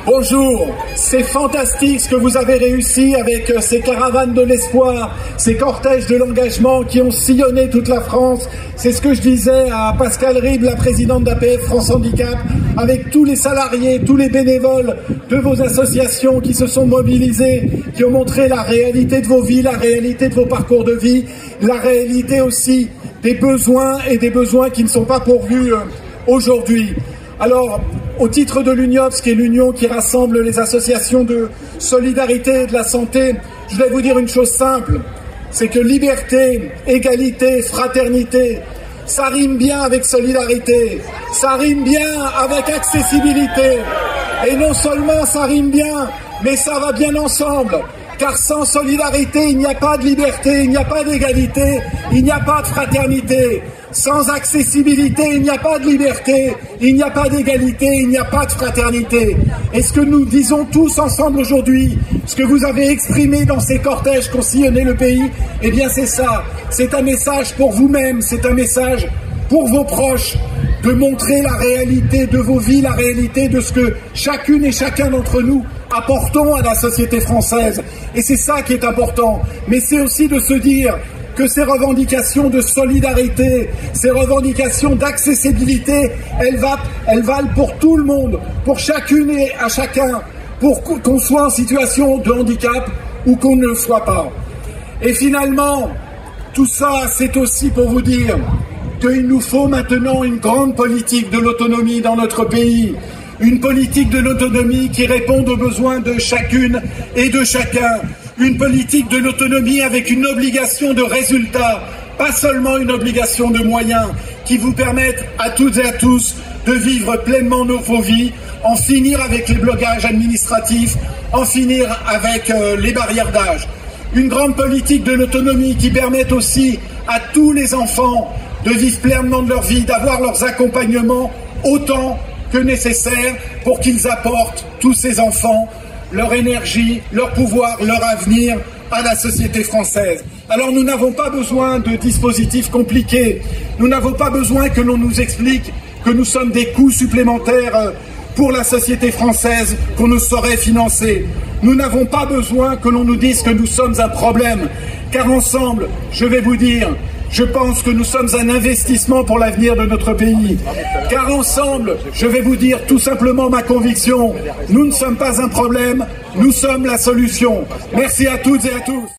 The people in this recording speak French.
Bonjour, c'est fantastique ce que vous avez réussi avec ces caravanes de l'espoir, ces cortèges de l'engagement qui ont sillonné toute la France. C'est ce que je disais à Pascal Ribes, la présidente d'APF France Handicap, avec tous les salariés, tous les bénévoles de vos associations qui se sont mobilisés, qui ont montré la réalité de vos vies, la réalité de vos parcours de vie, la réalité aussi des besoins et des besoins qui ne sont pas pourvus aujourd'hui. Alors, au titre de l'UNIOPS, qui est l'union qui rassemble les associations de solidarité et de la santé, je vais vous dire une chose simple, c'est que liberté, égalité, fraternité, ça rime bien avec solidarité, ça rime bien avec accessibilité. Et non seulement ça rime bien, mais ça va bien ensemble. Car sans solidarité, il n'y a pas de liberté, il n'y a pas d'égalité, il n'y a pas de fraternité. Sans accessibilité, il n'y a pas de liberté, il n'y a pas d'égalité, il n'y a pas de fraternité. Et ce que nous disons tous ensemble aujourd'hui, ce que vous avez exprimé dans ces cortèges qui ont sillonné le pays, eh bien c'est ça. C'est un message pour vous-même, c'est un message pour vos proches, de montrer la réalité de vos vies, la réalité de ce que chacune et chacun d'entre nous apportons à la société française. Et c'est ça qui est important. Mais c'est aussi de se dire que ces revendications de solidarité, ces revendications d'accessibilité, elles valent pour tout le monde, pour chacune et à chacun, pour qu'on soit en situation de handicap ou qu'on ne le soit pas. Et finalement, tout ça, c'est aussi pour vous dire qu'il nous faut maintenant une grande politique de l'autonomie dans notre pays. Une politique de l'autonomie qui réponde aux besoins de chacune et de chacun. Une politique de l'autonomie avec une obligation de résultat, pas seulement une obligation de moyens, qui vous permettent à toutes et à tous de vivre pleinement vos vies, en finir avec les blocages administratifs, en finir avec les barrières d'âge. Une grande politique de l'autonomie qui permette aussi à tous les enfants de vivre pleinement de leur vie, d'avoir leurs accompagnements autant que nécessaire pour qu'ils apportent, tous ces enfants, leur énergie, leur pouvoir, leur avenir à la société française. Alors nous n'avons pas besoin de dispositifs compliqués, nous n'avons pas besoin que l'on nous explique que nous sommes des coûts supplémentaires pour la société française qu'on ne saurait financer. Nous n'avons pas besoin que l'on nous dise que nous sommes un problème, car ensemble, je vais vous dire, je pense que nous sommes un investissement pour l'avenir de notre pays. Car ensemble, je vais vous dire tout simplement ma conviction, nous ne sommes pas un problème, nous sommes la solution. Merci à toutes et à tous.